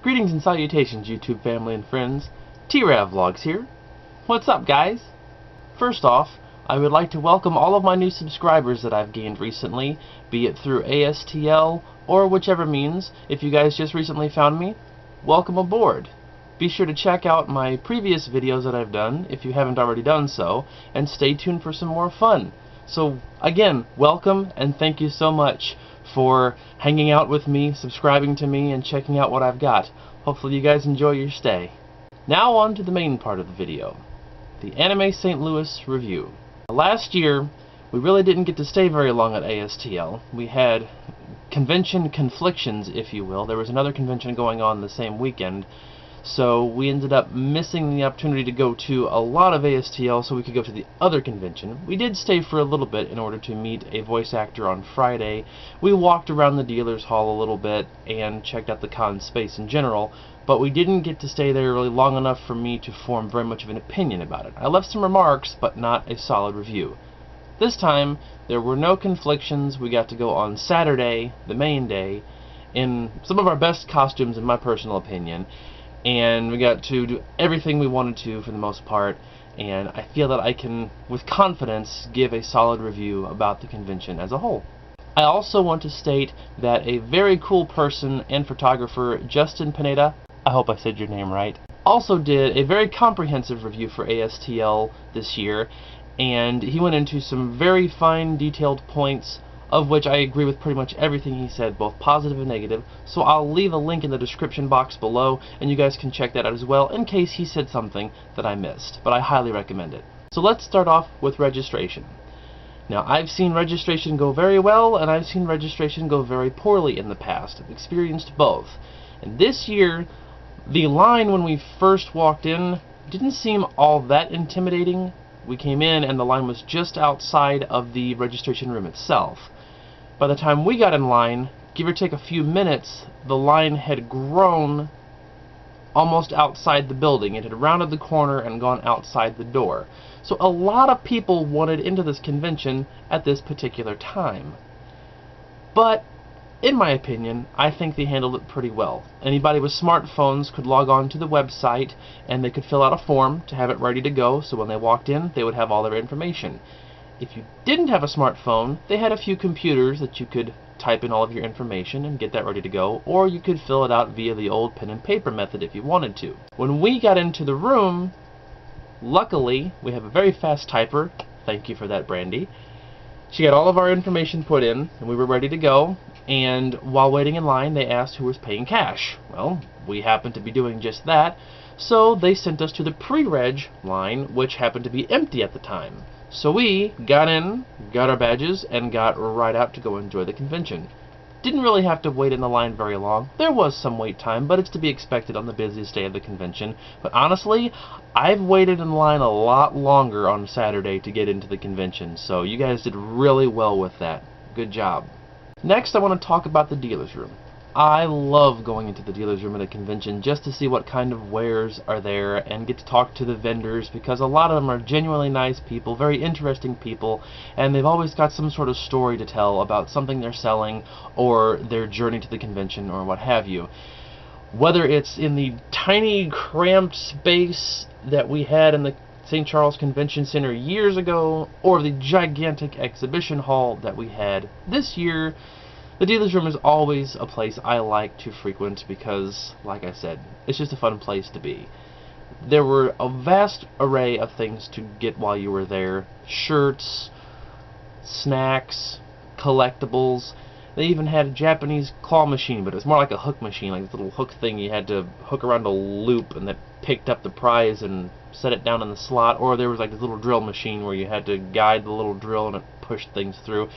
Greetings and salutations, YouTube family and friends. T-Rav Vlogs here. What's up, guys? First off, I would like to welcome all of my new subscribers that I've gained recently, be it through ASTL or whichever means. If you guys just recently found me, welcome aboard. Be sure to check out my previous videos that I've done, if you haven't already done so, and stay tuned for some more fun. So, again, welcome and thank you so much for hanging out with me, subscribing to me, and checking out what I've got. Hopefully you guys enjoy your stay. Now on to the main part of the video, the Anime St. Louis review. Last year, we really didn't get to stay very long at ASTL. We had convention conflictions, if you will. There was another convention going on the same weekend, so we ended up missing the opportunity to go to a lot of ASTL so we could go to the other convention. We did stay for a little bit in order to meet a voice actor on Friday. We walked around the dealer's hall a little bit and checked out the con space in general, but we didn't get to stay there really long enough for me to form very much of an opinion about it. I left some remarks, but not a solid review. This time, there were no conflictions. We got to go on Saturday, the main day, in some of our best costumes in my personal opinion, and we got to do everything we wanted to for the most part, and I feel that I can, with confidence, give a solid review about the convention as a whole. I also want to state that a very cool person and photographer, Justin Pineda, I hope I said your name right, also did a very comprehensive review for ASTL this year, and he went into some very fine, detailed points, of which I agree with pretty much everything he said, both positive and negative, so I'll leave a link in the description box below, and you guys can check that out as well, in case he said something that I missed, but I highly recommend it. So let's start off with registration. Now, I've seen registration go very well, and I've seen registration go very poorly in the past. I've experienced both. And this year, the line when we first walked in didn't seem all that intimidating. We came in and the line was just outside of the registration room itself. By the time we got in line, give or take a few minutes, the line had grown almost outside the building. It had rounded the corner and gone outside the door. So a lot of people wanted into this convention at this particular time. But, in my opinion, I think they handled it pretty well. Anybody with smartphones could log on to the website and they could fill out a form to have it ready to go, so when they walked in, they would have all their information. If you didn't have a smartphone, they had a few computers that you could type in all of your information and get that ready to go, or you could fill it out via the old pen and paper method if you wanted to. When we got into the room, luckily, we have a very fast typer. Thank you for that, Brandy. She got all of our information put in, and we were ready to go, and while waiting in line, they asked who was paying cash. Well, we happened to be doing just that, so they sent us to the pre-reg line, which happened to be empty at the time. So we got in, got our badges, and got right out to go enjoy the convention. Didn't really have to wait in the line very long. There was some wait time, but it's to be expected on the busiest day of the convention. But honestly, I've waited in line a lot longer on Saturday to get into the convention, so you guys did really well with that. Good job. Next, I want to talk about the dealer's room. I love going into the dealer's room at a convention just to see what kind of wares are there and get to talk to the vendors, because a lot of them are genuinely nice people, very interesting people, and they've always got some sort of story to tell about something they're selling or their journey to the convention or what have you. Whether it's in the tiny cramped space that we had in the St. Charles Convention Center years ago or the gigantic exhibition hall that we had this year, the dealer's room is always a place I like to frequent because, like I said, it's just a fun place to be. There were a vast array of things to get while you were there. Shirts, snacks, collectibles. They even had a Japanese claw machine, but it was more like a hook machine, like this little hook thing you had to hook around a loop and that picked up the prize and set it down in the slot. Or there was like this little drill machine where you had to guide the little drill and it pushed things through.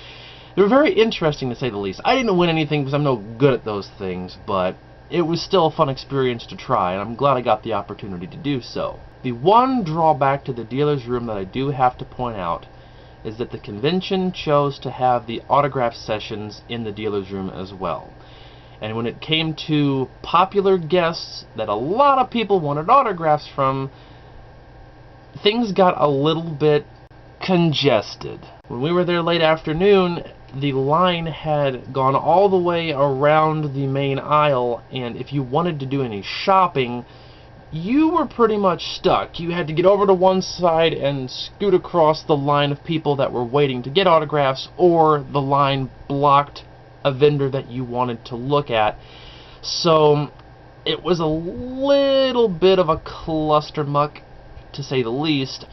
They were very interesting, to say the least. I didn't win anything because I'm no good at those things, but it was still a fun experience to try, and I'm glad I got the opportunity to do so. The one drawback to the dealer's room that I do have to point out is that the convention chose to have the autograph sessions in the dealer's room as well. And when it came to popular guests that a lot of people wanted autographs from, things got a little bit congested. When we were there late afternoon, the line had gone all the way around the main aisle, and if you wanted to do any shopping, you were pretty much stuck. You had to get over to one side and scoot across the line of people that were waiting to get autographs, or the line blocked a vendor that you wanted to look at. So it was a little bit of a clustermuck, to say the least.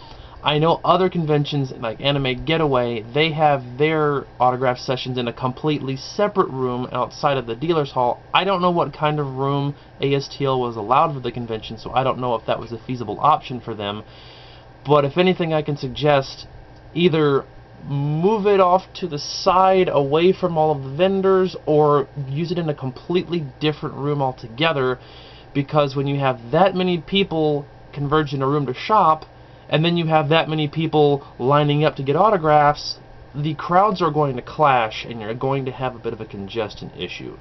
I know other conventions like Anime Getaway, they have their autograph sessions in a completely separate room outside of the dealer's hall. I don't know what kind of room ASTL was allowed for the convention, so I don't know if that was a feasible option for them. But if anything, I can suggest either move it off to the side away from all of the vendors, or use it in a completely different room altogether, because when you have that many people converge in a room to shop, and then you have that many people lining up to get autographs, the crowds are going to clash, and you're going to have a bit of a congestion issue.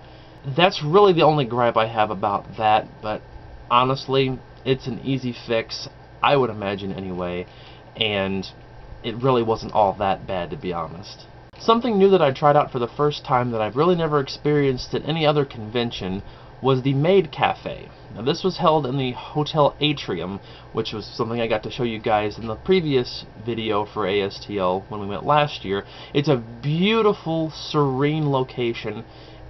That's really the only gripe I have about that, but honestly, it's an easy fix, I would imagine anyway, and it really wasn't all that bad, to be honest. Something new that I tried out for the first time that I've really never experienced at any other convention was the Maid Cafe. Now, this was held in the Hotel Atrium, which was something I got to show you guys in the previous video for ASTL when we went last year. It's a beautiful, serene location,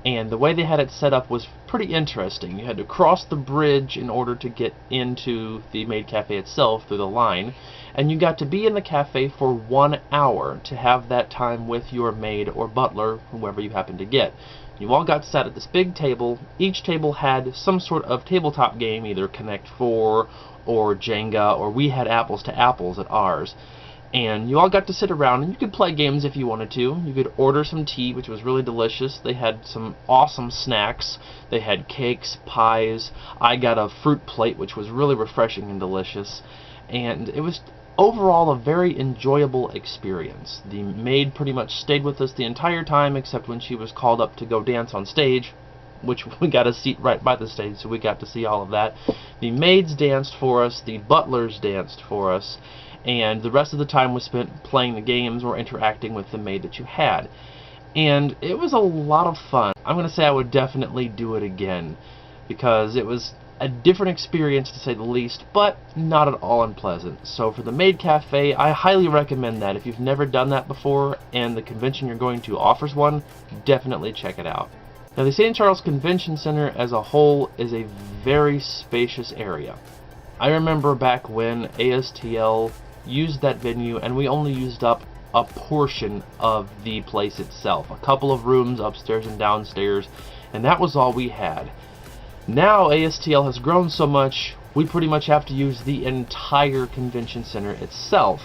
and the way they had it set up was pretty interesting. You had to cross the bridge in order to get into the Maid Cafe itself through the line, and you got to be in the cafe for 1 hour to have that time with your maid or butler, whoever you happen to get. You all got sat at this big table. Each table had some sort of tabletop game, either Connect 4 or Jenga, or we had Apples to Apples at ours. And you all got to sit around, and you could play games if you wanted to. You could order some tea, which was really delicious. They had some awesome snacks. They had cakes, pies. I got a fruit plate, which was really refreshing and delicious. And it was overall a very enjoyable experience. The maid pretty much stayed with us the entire time, except when she was called up to go dance on stage, which we got a seat right by the stage, so we got to see all of that. The maids danced for us, the butlers danced for us, and the rest of the time was spent playing the games or interacting with the maid that you had. And it was a lot of fun. I'm going to say I would definitely do it again, because it was a different experience to say the least, but not at all unpleasant. So for the Maid Cafe, I highly recommend that. If you've never done that before and the convention you're going to offers one, definitely check it out. Now, the St. Charles Convention Center as a whole is a very spacious area. I remember back when ASTL used that venue and we only used up a portion of the place itself. A couple of rooms upstairs and downstairs, and that was all we had. Now ASTL has grown so much, we pretty much have to use the entire convention center itself.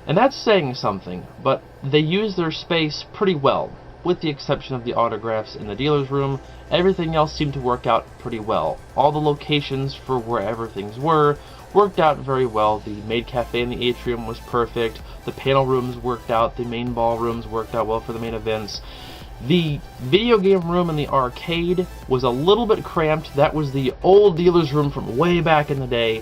And that's saying something, but they use their space pretty well. With the exception of the autographs in the dealer's room, everything else seemed to work out pretty well. All the locations for wherever things were worked out very well. The Maid Cafe in the atrium was perfect. The panel rooms worked out. The main ballrooms worked out well for the main events. The video game room in the arcade was a little bit cramped. That was the old dealer's room from way back in the day,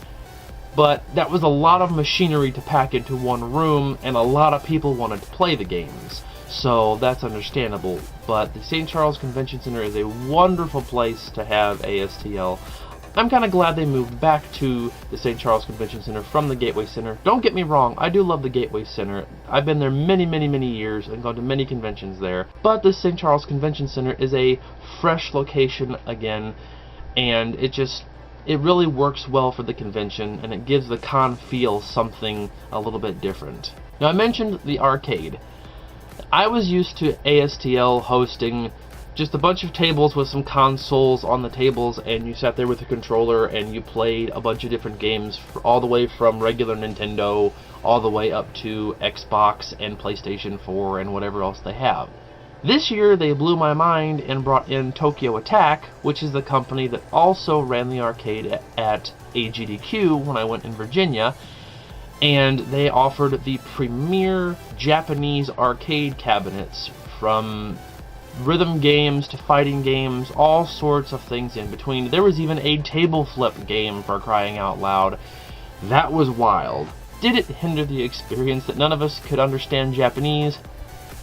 but that was a lot of machinery to pack into one room, and a lot of people wanted to play the games, so that's understandable. But the St. Charles Convention Center is a wonderful place to have ASTL. I'm kind of glad they moved back to the St. Charles Convention Center from the Gateway Center. Don't get me wrong, I do love the Gateway Center. I've been there many, many, many years and gone to many conventions there. But the St. Charles Convention Center is a fresh location again, and it really works well for the convention, and it gives the con feel something a little bit different. Now, I mentioned the arcade. I was used to ASTL hosting just a bunch of tables with some consoles on the tables, and you sat there with a controller and you played a bunch of different games, all the way from regular Nintendo all the way up to Xbox and PlayStation 4 and whatever else they have. This year they blew my mind and brought in Tokyo Attack, which is the company that also ran the arcade at AGDQ when I went in Virginia, and they offered the premier Japanese arcade cabinets, from rhythm games to fighting games, all sorts of things in between. There was even a table flip game, for crying out loud. That was wild. Did it hinder the experience that none of us could understand Japanese?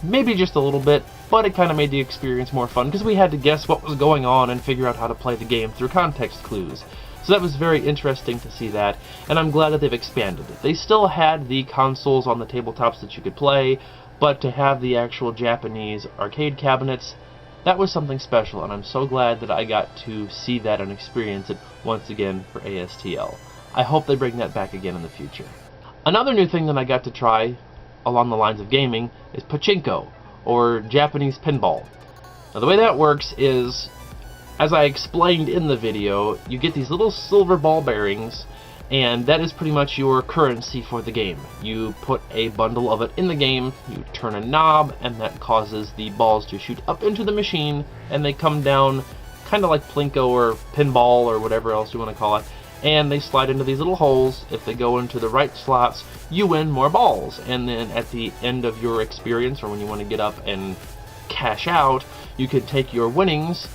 maybe just a little bit, but it kind of made the experience more fun because we had to guess what was going on and figure out how to play the game through context clues. So that was very interesting to see that, and I'm glad that they've expanded it. They still had the consoles on the tabletops that you could play, but to have the actual Japanese arcade cabinets, that was something special, and I'm so glad that I got to see that and experience it once again for ASTL. I hope they bring that back again in the future. Another new thing that I got to try along the lines of gaming is pachinko, or Japanese pinball. Now the way that works is, as I explained in the video, you get these little silver ball bearings, and that is pretty much your currency for the game. You put a bundle of it in the game, you turn a knob, and that causes the balls to shoot up into the machine, and they come down kind of like Plinko or pinball or whatever else you want to call it, and they slide into these little holes. If they go into the right slots, you win more balls, and then at the end of your experience, or when you want to get up and cash out, you could take your winnings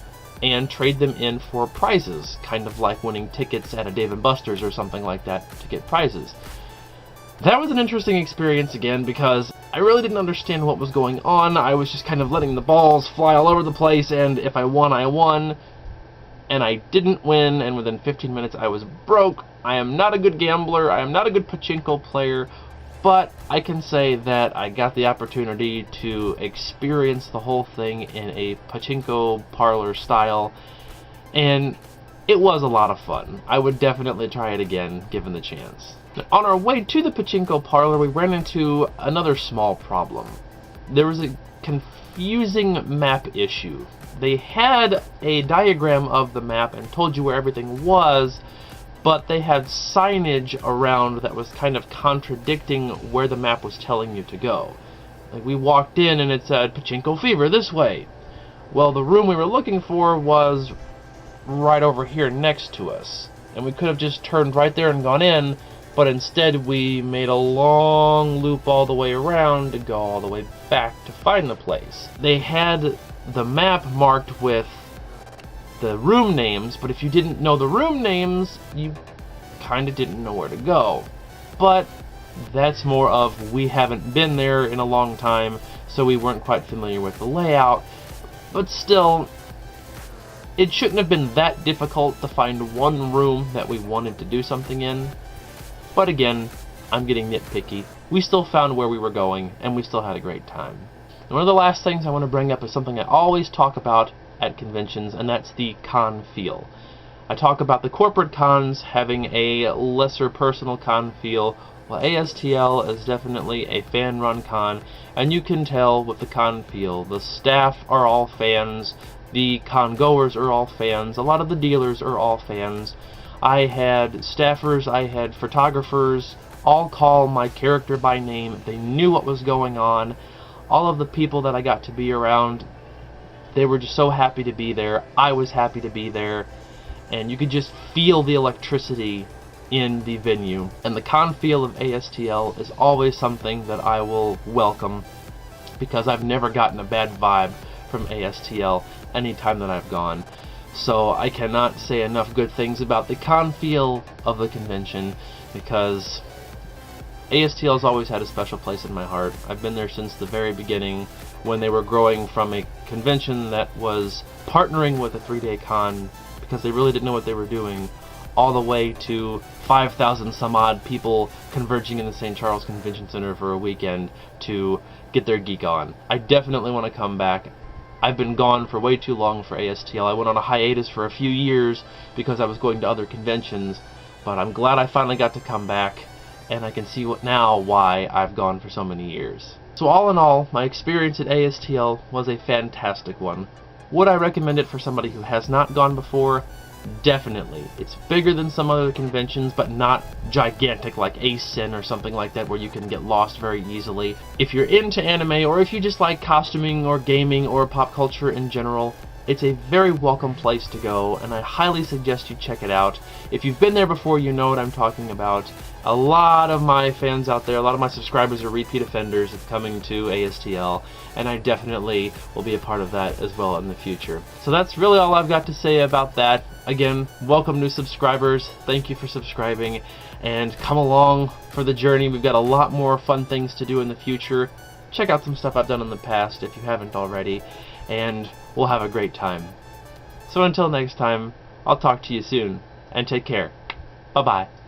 and trade them in for prizes, kind of like winning tickets at a Dave & Buster's or something like that to get prizes. That was an interesting experience again because I really didn't understand what was going on. I was just kind of letting the balls fly all over the place, and if I won, I won. And I didn't win, and within 15 minutes I was broke. I am not a good gambler, I am not a good pachinko player, but I can say that I got the opportunity to experience the whole thing in a pachinko parlor style, and it was a lot of fun. I would definitely try it again, given the chance. On our way to the pachinko parlor, we ran into another small problem. There was a confusing map issue. They had a diagram of the map and told you where everything was, but they had signage around that was kind of contradicting where the map was telling you to go. Like, we walked in and it said, Pachinko Fever, this way. Well, the room we were looking for was right over here next to us, and we could have just turned right there and gone in, but instead we made a long loop all the way around to go all the way back to find the place. They had the map marked with the room names, but if you didn't know the room names, you kind of didn't know where to go. But that's more of, we haven't been there in a long time, so we weren't quite familiar with the layout. But still, it shouldn't have been that difficult to find one room that we wanted to do something in. But again, I'm getting nitpicky. We still found where we were going, and we still had a great time. And one of the last things I want to bring up is something I always talk about at conventions, and that's the con feel. I talk about the corporate cons having a lesser personal con feel. Well, ASTL is definitely a fan-run con, and you can tell with the con feel. The staff are all fans, the con-goers are all fans, a lot of the dealers are all fans. I had staffers, I had photographers, all call my character by name. They knew what was going on. All of the people that I got to be around, they were just so happy to be there. I was happy to be there. And you could just feel the electricity in the venue. And the con feel of ASTL is always something that I will welcome, because I've never gotten a bad vibe from ASTL anytime that I've gone. So I cannot say enough good things about the con feel of the convention, because ASTL has always had a special place in my heart. I've been there since the very beginning, when they were growing from a convention that was partnering with a 3-day con because they really didn't know what they were doing, all the way to 5,000 some odd people converging in the St. Charles Convention Center for a weekend to get their geek on. I definitely want to come back. I've been gone for way too long for ASTL. I went on a hiatus for a few years because I was going to other conventions, but I'm glad I finally got to come back, and I can see now why I've gone for so many years. So all in all, my experience at ASTL was a fantastic one. Would I recommend it for somebody who has not gone before? Definitely. It's bigger than some other conventions, but not gigantic like ASIN or something like that where you can get lost very easily. If you're into anime, or if you just like costuming or gaming or pop culture in general, it's a very welcome place to go, and I highly suggest you check it out. If you've been there before, you know what I'm talking about. A lot of my fans out there, a lot of my subscribers are repeat offenders of coming to ASTL, and I definitely will be a part of that as well in the future. So that's really all I've got to say about that. Again, welcome new subscribers, thank you for subscribing, and come along for the journey. We've got a lot more fun things to do in the future. check out some stuff I've done in the past if you haven't already, and we'll have a great time. So until next time, I'll talk to you soon, and take care. Bye-bye.